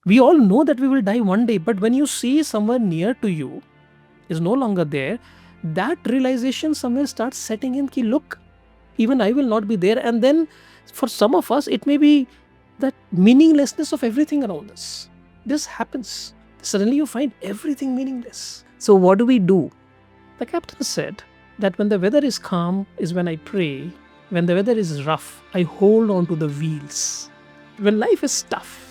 We all know that we will die one day, but when you see someone near to you is no longer there, that realization somewhere starts setting in ki look, even I will not be there. And then for some of us, it may be that meaninglessness of everything around us. This happens. Suddenly you find everything meaningless. So what do we do? The captain said that when the weather is calm is when I pray. When the weather is rough, I hold on to the wheels. When life is tough,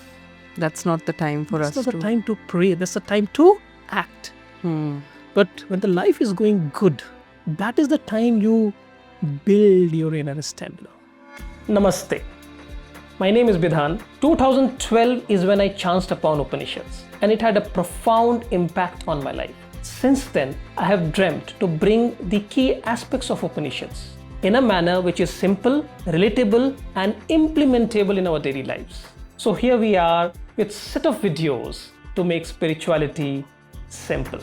That's not the time for that's us not to. the time to pray. That's the time to act. But when the life is going good, that is the time you build your inner stamina. Namaste. My name is Bidhan. 2012 is when I chanced upon Upanishads, and it had a profound impact on my life. Since then, I have dreamt to bring the key aspects of Upanishads in a manner which is simple, relatable, and implementable in our daily lives. So here we are with a set of videos to make spirituality simple.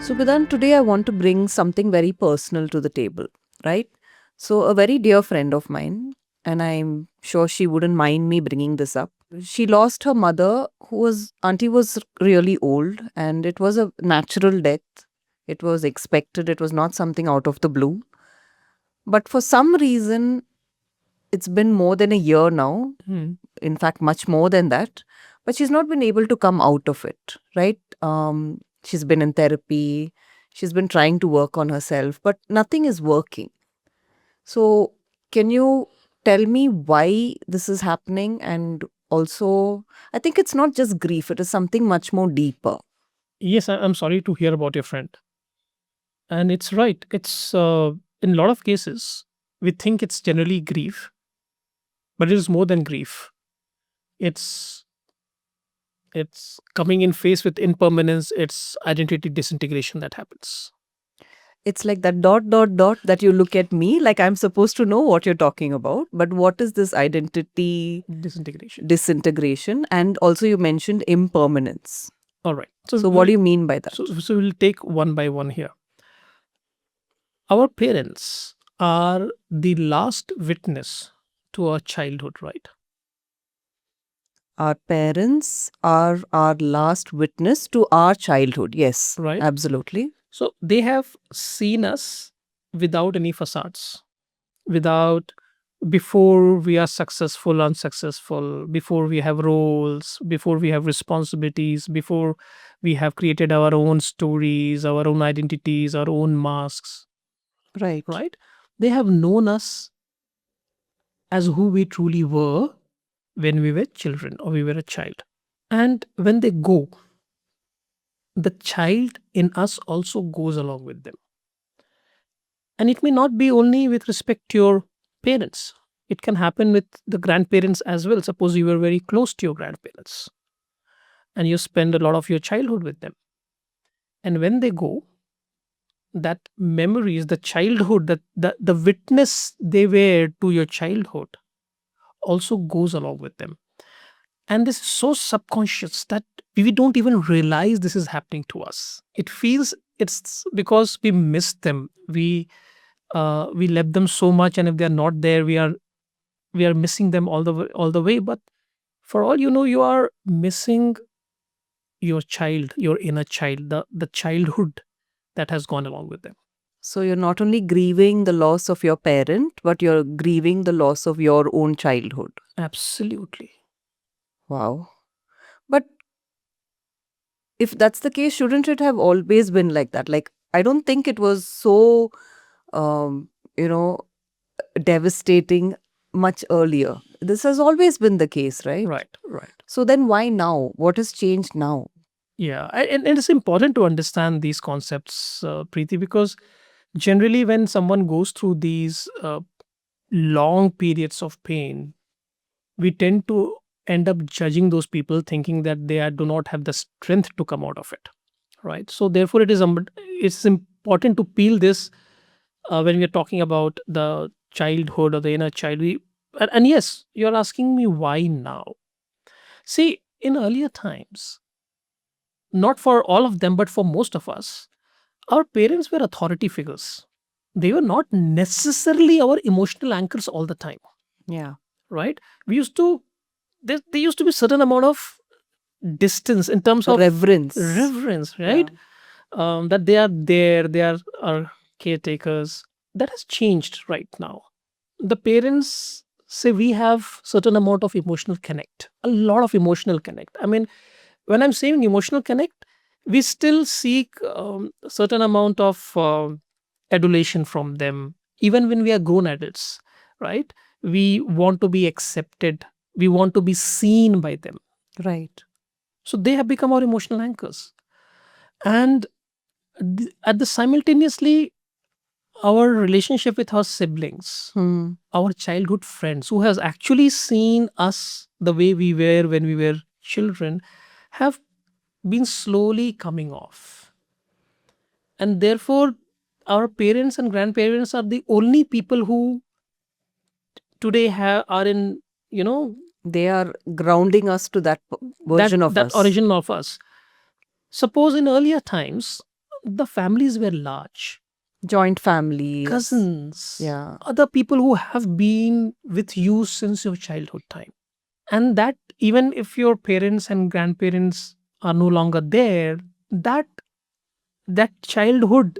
So, Vedanta, today I want to bring something very personal to the table, right? So, a very dear friend of mine, and I'm sure she wouldn't mind me bringing this up. She lost her mother, auntie was really old, and it was a natural death. It was expected, it was not something out of the blue. But for some reason, it's been more than a year now, in fact, much more than that. But she's not been able to come out of it, right? She's been in therapy, she's been trying to work on herself, but nothing is working. So, can you tell me why this is happening? And also, I think it's not just grief, it is something much more deeper. Yes, I'm sorry to hear about your friend. And it's right. It's in a lot of cases, we think it's generally grief, but it is more than grief. It's it's coming in face with impermanence. It's identity disintegration that happens. It's like that dot that you look at me like I'm supposed to know what you're talking about. But what is this identity Disintegration. disintegration? And also, you mentioned impermanence. All right. So, what do you mean by that? So we'll take one by one here. Our parents are the last witness to our childhood, right? Our parents are our last witness to our childhood. Yes, Right. absolutely. So they have seen us without any facades, without before we are successful, unsuccessful, before we have roles, before we have responsibilities, before we have created our own stories, our own identities, our own masks, Right. right? They have known us as who we truly were when we were children or we were a child. And when they go, the child in us also goes along with them. And it may not be only with respect to your parents, it can happen with the grandparents as well. Suppose you were very close to your grandparents and you spend a lot of your childhood with them. And when they go, that memories, the childhood, the witness they were to your childhood also goes along with them. And this is so subconscious that we don't even realize this is happening to us. It feels it's because we miss them. We love them so much, and if they are not there, we are missing them all the way. But for all you know, you are missing your child, your inner child, the childhood that has gone along with them. So, you're not only grieving the loss of your parent, but you're grieving the loss of your own childhood. Absolutely. Wow. But if that's the case, shouldn't it have always been like that? Like, I don't think it was so, um, you know, devastating much earlier. This has always been the case, right? Right. So then why now? What has changed now? Yeah, and it's important to understand these concepts, Preeti, because generally when someone goes through these long periods of pain, we tend to end up judging those people, thinking that do not have the strength to come out of it, right? So therefore, it's important to peel this when we are talking about the childhood or the inner child. And yes, you're asking me why now. See, in earlier times, not for all of them, but for most of us, our parents were authority figures. They were not necessarily our emotional anchors all the time, Yeah. right? We used to, there used to be certain amount of distance in terms of reverence, right? That they are there, they are our caretakers. That has changed right now. The parents say we have certain amount of emotional connect, a lot of emotional connect. I mean, when I'm saying emotional connect, we still seek a certain amount of adulation from them, even when we are grown adults, right? We want to be accepted, we want to be seen by them. Right. So they have become our emotional anchors. And at the simultaneously, our relationship with our siblings, our childhood friends who has actually seen us the way we were when we were children, have been slowly coming off. And therefore, our parents and grandparents are the only people who today are in, you know, They are grounding us to that that version of that us. origin of us. Suppose in earlier times, the families were large, Joint families. cousins, Yeah. other people who have been with you since your childhood time. And that even if your parents and grandparents are no longer there, that childhood,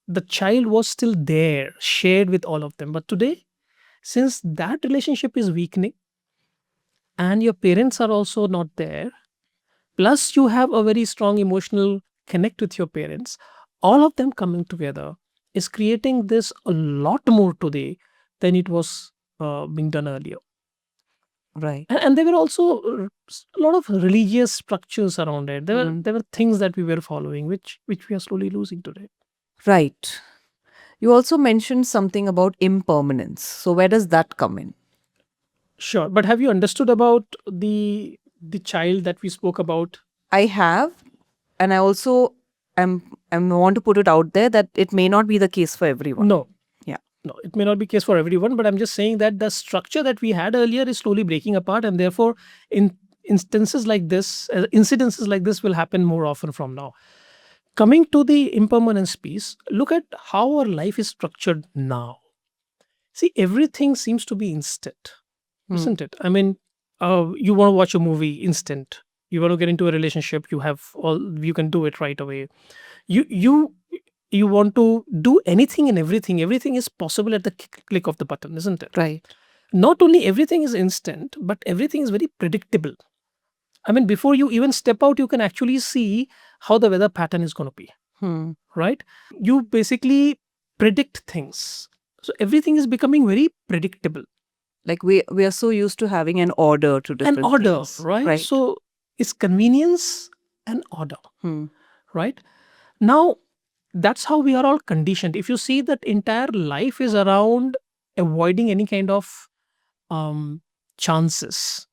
the child was still there, shared with all of them. But today, since that relationship is weakening and your parents are also not there, plus you have a very strong emotional connect with your parents, all of them coming together is creating this a lot more today than it was being done earlier. Right. And there were also a lot of religious structures around it. There were things that we were following which we are slowly losing today. Right. You also mentioned something about impermanence. So where does that come in? Sure, but have you understood about the child that we spoke about? I have, and I also am want to put it out there that it may not be the case for everyone. No, Yeah. no, it may not be case for everyone, but I'm just saying that the structure that we had earlier is slowly breaking apart, and therefore, in instances like this, incidences like this will happen more often from now. Coming to the impermanence piece, look at how our life is structured now. See, everything seems to be instant, isn't it? I mean, you want to watch a movie, instant. You want to get into a relationship, you can do it right away. You want to do anything and everything. Everything is possible at the click of the button, isn't it? Right. Not only everything is instant, but everything is very predictable. I mean, before you even step out, you can actually see how the weather pattern is going to be, right? You basically predict things. So everything is becoming very predictable. Like we are so used to having an order to different An order, things. right? So it's convenience and order, right? Now, that's how we are all conditioned. If you see that entire life is around avoiding any kind of chances,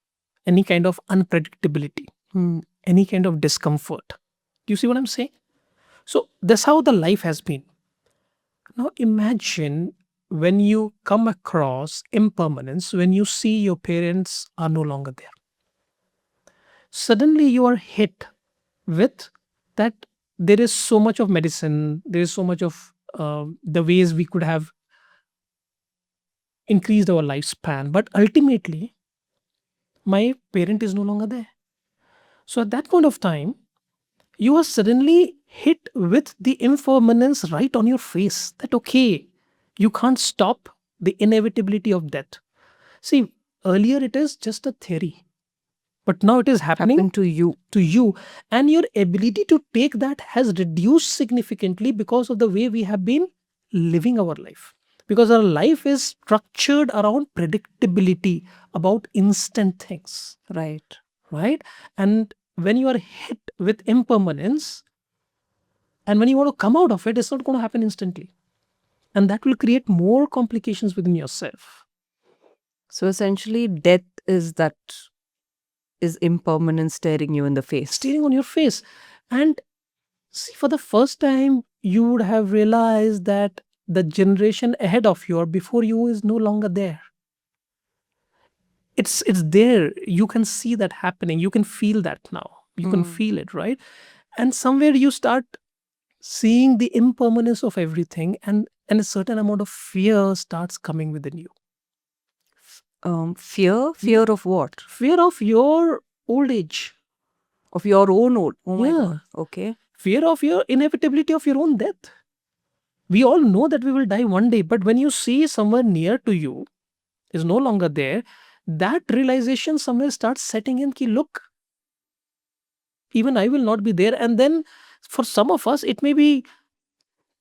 any kind of unpredictability, any kind of discomfort. Do you see what I'm saying? So that's how the life has been. Now imagine when you come across impermanence, when you see your parents are no longer there. Suddenly you are hit with that there is so much of medicine, there is so much of the ways we could have increased our lifespan, but ultimately my parent is no longer there. So at that point of time, you are suddenly hit with the impermanence right on your face that, okay, you can't stop the inevitability of death. See, earlier it is just a theory, but now it is happening Happen to you. and your ability to take that has reduced significantly because of the way we have been living our life, because our life is structured around predictability, about instant things, Right. right? And when you are hit with impermanence and when you want to come out of it, it's not going to happen instantly, and that will create more complications within yourself. So essentially death is impermanence staring you in the face. Staring on your face. And see, for the first time, you would have realized that the generation ahead of you or before you is no longer there. It's there. You can see that happening. You can feel that now. You can feel it, right? And somewhere you start seeing the impermanence of everything, and a certain amount of fear starts coming within you. Fear of what? Fear of your old age. Of your own old. Oh my Yeah. God. Okay. Fear of your inevitability of your own death. We all know that we will die one day, but when you see someone near to you is no longer there, that realization somewhere starts setting in, ki look, even I will not be there. And then for some of us, it may be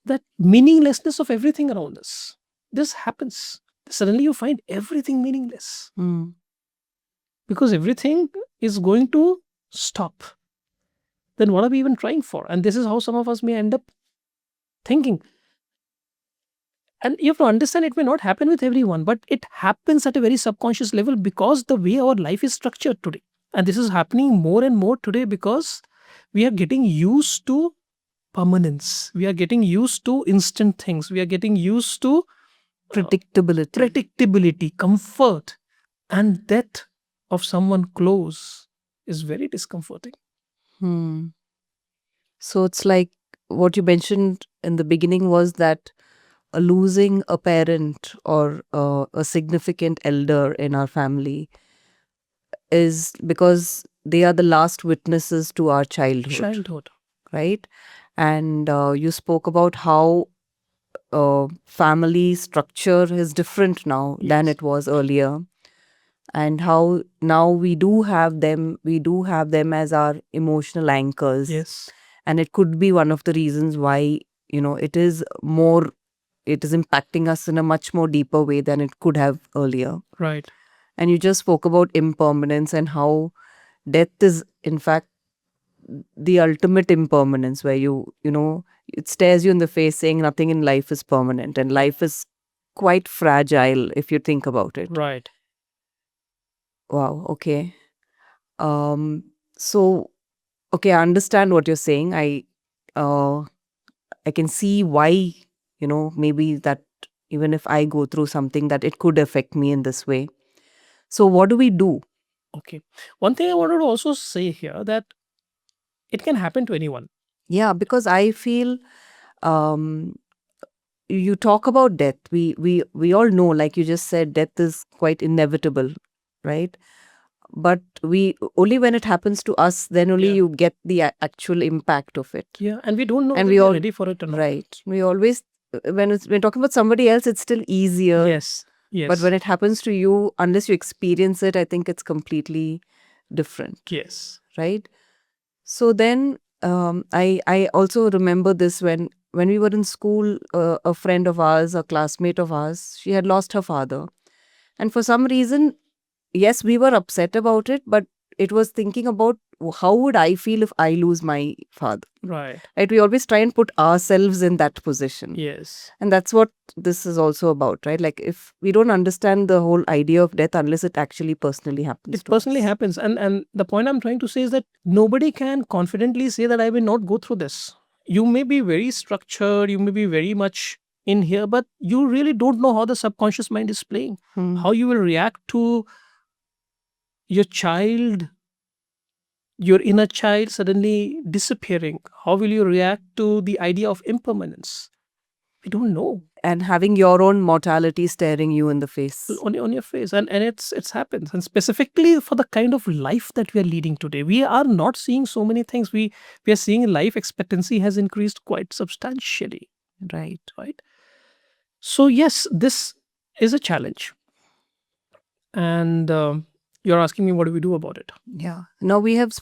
that meaninglessness of everything around us. This happens. Suddenly you find everything meaningless Hmm. because everything is going to stop. Then what are we even trying for? And this is how some of us may end up thinking. And you have to understand, it may not happen with everyone, but it happens at a very subconscious level because the way our life is structured today. And this is happening more and more today because we are getting used to permanence. We are getting used to instant things. We are getting used to predictability, comfort, and death of someone close is very discomforting. Hmm. So it's like what you mentioned in the beginning was that losing a parent or a significant elder in our family is because they are the last witnesses to our childhood, right? And you spoke about how family structure is different now than Yes. it was earlier, and how now we do have them as our emotional anchors. Yes. And it could be one of the reasons why it is impacting us in a much more deeper way than it could have earlier. Right. And you just spoke about impermanence and how death is in fact the ultimate impermanence, where it stares you in the face saying nothing in life is permanent, and life is quite fragile if you think about it. Right. Wow. Okay. So okay, I understand what you're saying. uh I can see why, maybe that even if I go through something, that it could affect me in this way. So what do we do? Okay. One thing I wanted to also say here, that it can happen to anyone. Yeah, because I feel um you talk about death. We all know, like you just said, death is quite inevitable, right? But we only when it happens to us, then only Yeah. you get the actual impact of it. Yeah. And we don't know And whether we we are all ready for it or not. right. We always when talking about somebody else, it's still easier. Yes. Yes. But when it happens to you, unless you experience it, I think it's completely different, yes. right? So then I also remember this when we were in school, a friend of ours, a classmate of ours, she had lost her father. And for some reason, yes, we were upset about it, but it was thinking about how would I feel if I lose my father? Right. Right? We always try and put ourselves in that position. Yes. And that's what this is also about, right? Like if we don't understand the whole idea of death unless it actually personally happens It to personally us. happens. And the point I'm trying to say is that nobody can confidently say that I will not go through this. You may be very structured, you may be very much in here, but you really don't know how the subconscious mind is playing. How you will react to your child, your inner child suddenly disappearing. How will you react to the idea of impermanence? We don't know. And having your own mortality staring you in the face. On your face, and it's happens. And specifically for the kind of life that we are leading today, we are not seeing so many things. We are seeing life expectancy has increased quite substantially. Right. So yes, this is a challenge. And you're asking me what do we do about it. Yeah. Now we have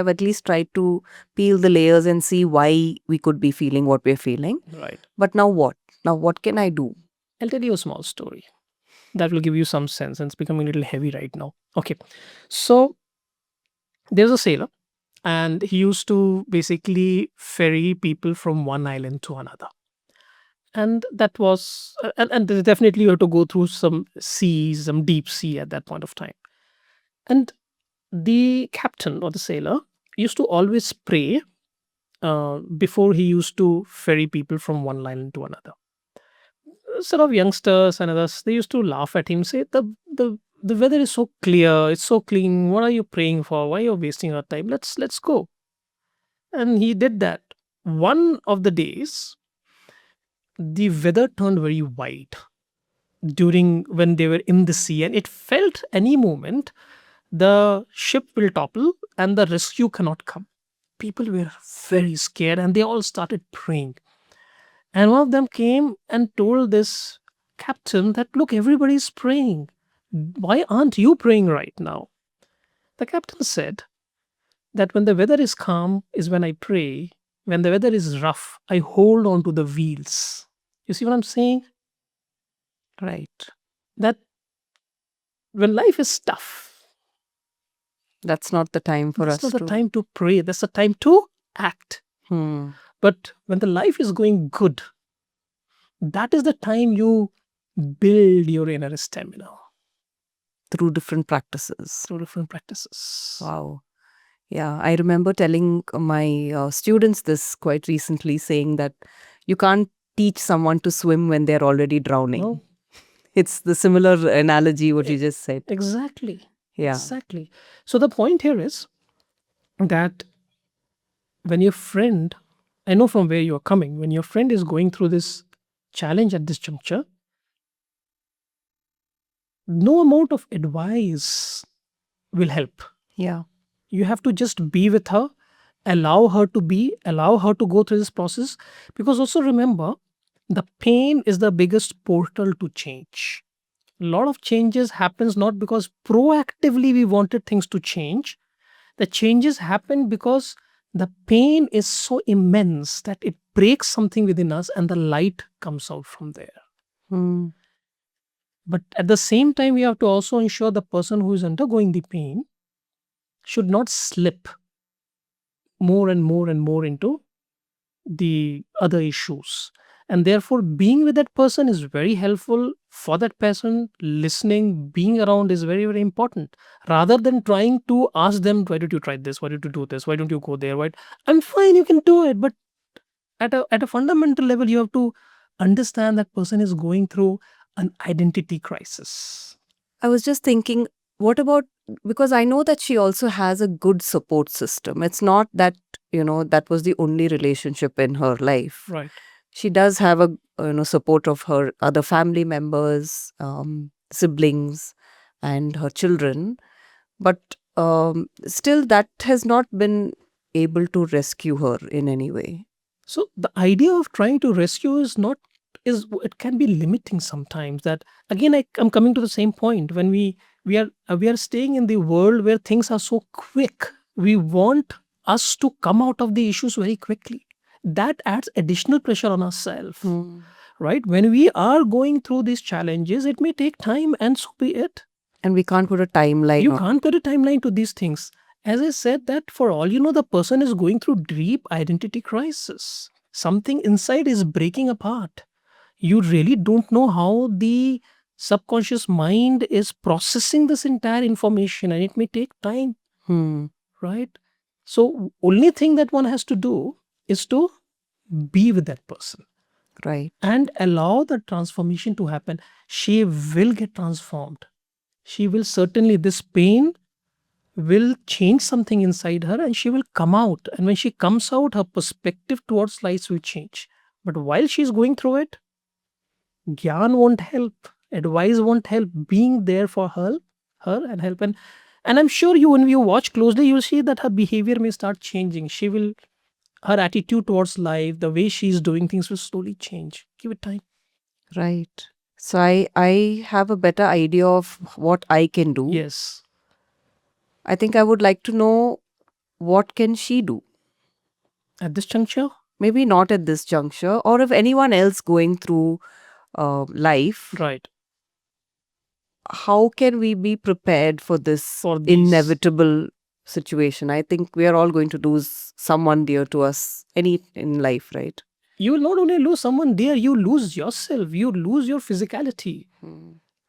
at least tried to peel the layers and see why we could be feeling what we're feeling. Right. But now what? Now what can I do? I'll tell you a small story that will give you some sense, and it's becoming a little heavy right now. Okay. So there's a sailor, and he used to basically ferry people from one island to another. And that was, and definitely you have to go through some seas, some deep sea at that point of time. And the captain or the sailor used to always pray before he used to ferry people from one island to another. Sort of youngsters and others, they used to laugh at him, say the weather is so clear, it's so clean. What are you praying for? Why you're wasting our time? Let's go. And he did that. One of the days, the weather turned very white during when they were in the sea, and it felt any moment the ship will topple and the rescue cannot come. People were very scared and they all started praying. And one of them came and told this captain that, look, everybody's praying. Why aren't you praying right now? The captain said that when the weather is calm is when I pray. When the weather is rough, I hold on to the wheels. You see what I'm saying? Right. That when life is tough, That's not the time for that's us not the to. time to pray. That's the time to act. Hmm. But when the life is going good, that is the time you build your inner stamina Through different practices. through different practices. Wow. Yeah, I remember telling my students this quite recently, saying that you can't teach someone to swim when they're already drowning. No, It's the similar analogy what you E- just said. exactly. Yeah. Exactly. So the point here is that when your friend, I know from where you're coming, when your friend is going through this challenge at this juncture, no amount of advice will help. Yeah. You have to just be with her, allow her to go through this process. Because also remember, the pain is the biggest portal to change. A lot of changes happens not because proactively we wanted things to change. The changes happen because the pain is so immense that it breaks something within us and the light comes out from there. Hmm. But at the same time, we have to also ensure the person who is undergoing the pain should not slip more and more and more into the other issues. And therefore, being with that person is very helpful for that person. Listening, being around is very, very important. Rather than trying to ask them, why did you try this? Why did you do this? Why don't you go there? Why? I'm fine, you can do it. But at a fundamental level, you have to understand that person is going through an identity crisis. I was just thinking, what about, because I know that she also has a good support system. It's not that, that was the only relationship in her life. Right. She does have a support of her other family members, siblings, and her children, but still that has not been able to rescue her in any way. So the idea of trying to rescue is not is it can be limiting sometimes. That again, I'm coming to the same point. When we are staying in the world where things are so quick, we want us to come out of the issues very quickly. That adds additional pressure on ourselves, right? When we are going through these challenges, it may take time, and so be it. And we can't put a timeline You on. can't put a timeline to these things. As I said, that for all you know, the person is going through deep identity crisis. Something inside is breaking apart. You really don't know how the subconscious mind is processing this entire information, and it may take time, Hmm. right? So only thing that one has to do is to be with that person Right. and allow the transformation to happen. She will get transformed. She will certainly, this pain will change something inside her and she will come out. And when she comes out, her perspective towards life will change. But while she's going through it, Gyan won't help, advice won't help, being there for her and help. And I'm sure you, when you watch closely, you'll see that her behavior may start changing. Her attitude towards life, the way she's doing things will slowly change. Give it time. Right. So I have a better idea of what I can do. Yes. I think I would like to know, what can she do? At this juncture, Maybe not at this juncture, or if anyone else going through life, right. how can we be prepared for this For these, inevitable situation? I think we are all going to lose someone dear to us in life, right? you will not only lose someone dear, you lose yourself, you lose your physicality.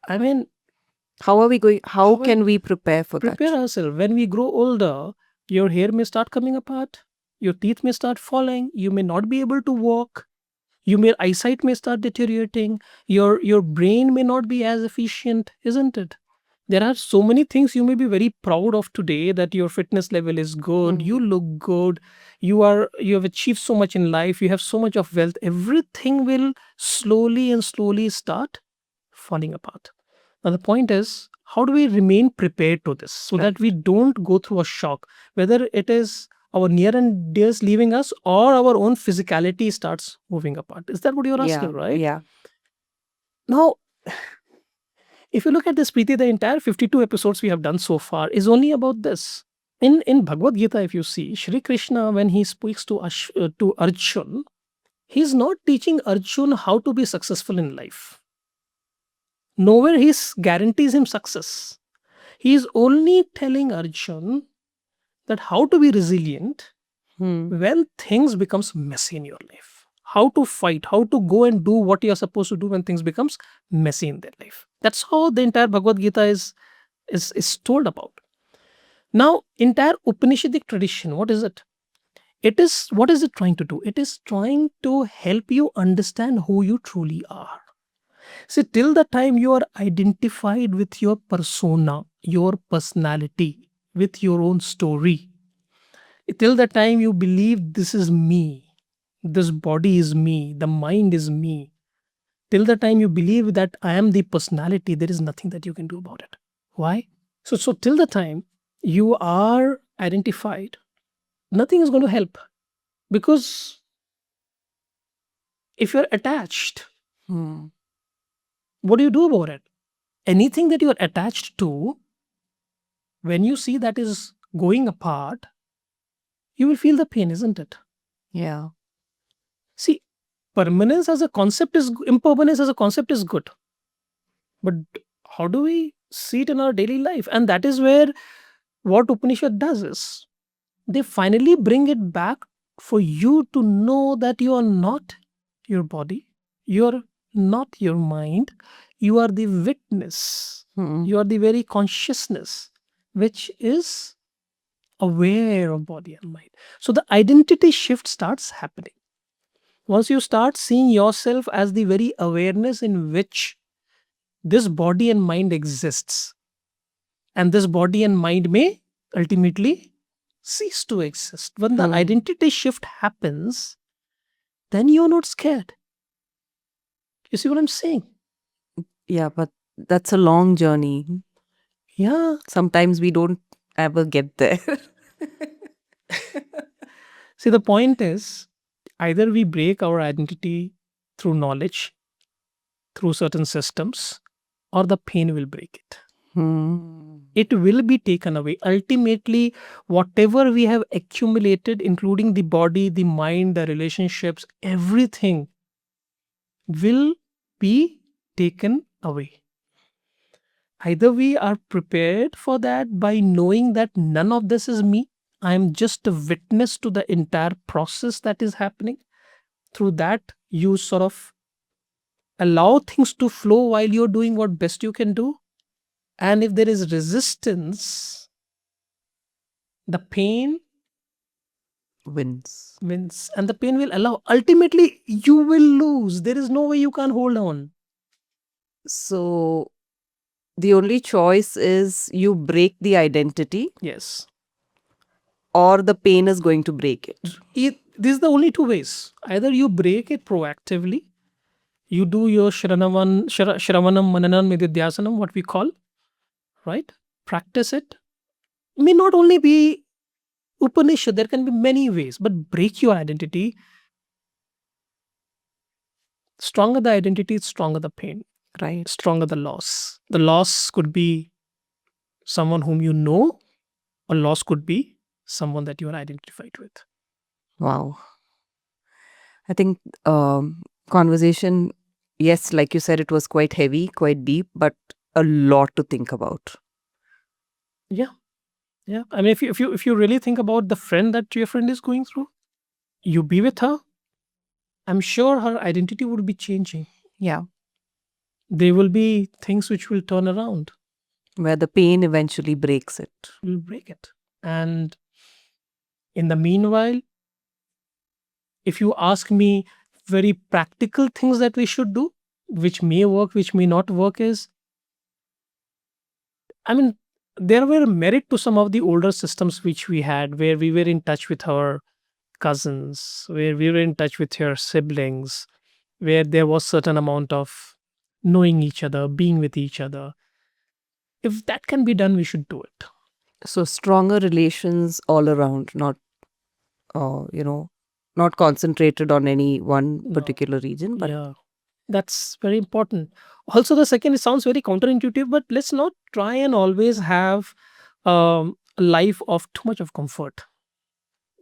I mean, How are we going? How How can we prepare for prepare that? ourselves. When we grow older, your hair may start coming apart, your teeth may start falling, you may not be able to walk, your eyesight may start deteriorating, your brain may not be as efficient, isn't it? There are so many things you may be very proud of today, that your fitness level is good, you Mm. look good, you have achieved so much in life, you have so much of wealth. Everything will slowly and slowly start falling apart. Now the point is, how do we remain prepared to this so that we Right. don't go through a shock, whether it is our near and dears leaving us or our own physicality starts moving apart? Is that what you're Yeah. asking, right? Yeah. Now, if you look at this, Preeti, the entire 52 episodes we have done so far is only about this. In Bhagavad Gita, if you see, Shri Krishna, when he speaks to Arjun, he's not teaching Arjun how to be successful in life. Nowhere he guarantees him success. He is only telling Arjun that how to be resilient Hmm. when things becomes messy in your life. How to fight, how to go and do what you're supposed to do when things becomes messy in their life. That's how the entire Bhagavad Gita is told about. Now, entire Upanishadic tradition, what is it? What is it trying to do? It is trying to help you understand who you truly are. See, till the time you are identified with your persona, your personality, with your own story, till the time you believe this is me, this body is me, the mind is me, till the time you believe that I am the personality, there is nothing that you can do about it. Why? So till the time you are identified, nothing is going to help, because if you're attached, Hmm. what do you do about it? Anything that you're attached to, when you see that is going apart, you will feel the pain, isn't it? Yeah. See, permanence as a concept is impermanence as a concept is good, but how do we see it in our daily life? And that is where what Upanishad does is they finally bring it back for you to know that you are not your body, you're not your mind, you are the witness, Hmm. you are the very consciousness which is aware of body and mind. So the identity shift starts happening. Once you start seeing yourself as the very awareness in which this body and mind exists, and this body and mind may ultimately cease to exist. When the Hmm. identity shift happens, then you're not scared. You see what I'm saying? Yeah, but that's a long journey. Yeah. Sometimes we don't ever get there. See, the point is, either we break our identity through knowledge, through certain systems, or the pain will break it. Hmm. It will be taken away. Ultimately, whatever we have accumulated, including the body, the mind, the relationships, everything will be taken away. Either we are prepared for that by knowing that none of this is me. I am just a witness to the entire process that is happening. Through that, you sort of allow things to flow while you're doing what best you can do. And if there is resistance, the pain Wins. wins, and the pain will allow. Ultimately, you will lose. There is no way you can hold on. So the only choice is you break the identity Yes. or the pain is going to break it. These are the only two ways. Either you break it proactively, you do your Shravanam, Mananam, Nididhyasanam, what we call, right? Practice it. May not only be Upanishad, there can be many ways, but break your identity. Stronger the identity, stronger the pain, Right. stronger the loss. The loss could be someone whom you know, or loss could be someone that you are identified with. Wow. I think conversation, yes, like you said, it was quite heavy, quite deep, but a lot to think about. Yeah. Yeah. I mean, if you really think about the friend that your friend is going through, you be with her, I'm sure her identity would be changing. Yeah. There will be things which will turn around, Where the pain eventually breaks it. will break it. And in the meanwhile, if you ask me very practical things that we should do, which may work, which may not work, is I mean, there were merit to some of the older systems which we had, where we were in touch with our cousins, where we were in touch with your siblings, where there was certain amount of knowing each other, being with each other. If that can be done, we should do it. So stronger relations all around, not not concentrated on any one No. particular region, but Yeah, that's very important. Also, the second, it sounds very counterintuitive, but let's not try and always have a life of too much of comfort.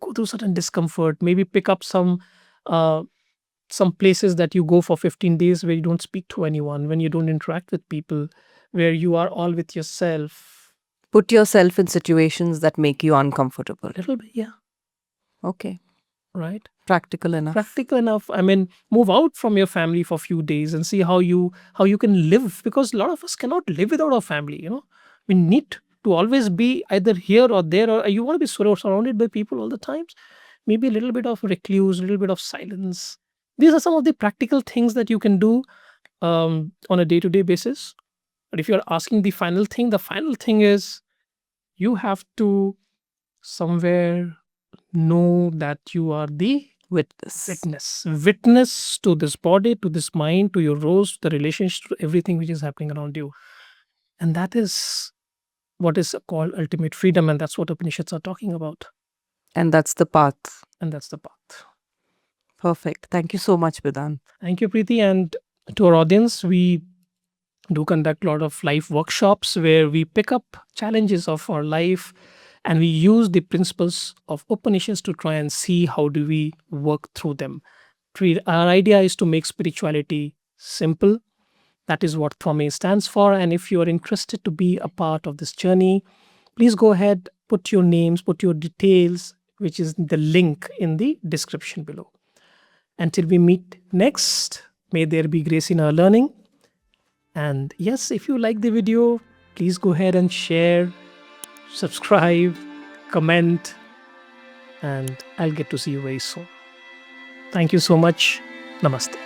Go through certain discomfort, maybe pick up uh, some places that you go for 15 days where you don't speak to anyone, when you don't interact with people, where you are all with yourself. put yourself in situations that make you uncomfortable. A little bit, yeah, Okay, right. practical enough. Practical enough. I mean, move out from your family for a few days and see how you can live, because a lot of us cannot live without our family. We need to always be either here or there, or you want to be surrounded by people all the times. Maybe a little bit of recluse, a little bit of silence. These are some of the practical things that you can do on a day-to-day basis. But if you're asking the final thing is, you have to somewhere know that you are the witness to this body, to this mind, to your roles, to the relationship, to everything which is happening around you. And that is what is called ultimate freedom, and that's what Upanishads are talking about. And that's the path. And that's the path. Perfect. Thank you so much, Vedant. Thank you, Preeti. And to our audience, we do conduct a lot of life workshops where we pick up challenges of our life and we use the principles of Upanishads to try and see how do we work through them. Our idea is to make spirituality simple. That is what Tvame stands for. And if you are interested to be a part of this journey, please go ahead, put your names, put your details, which is the link in the description below. Until we meet next, may there be grace in our learning. And yes, if you like the video, please go ahead and share, subscribe, comment, and I'll get to see you very soon. Thank you so much. Namaste.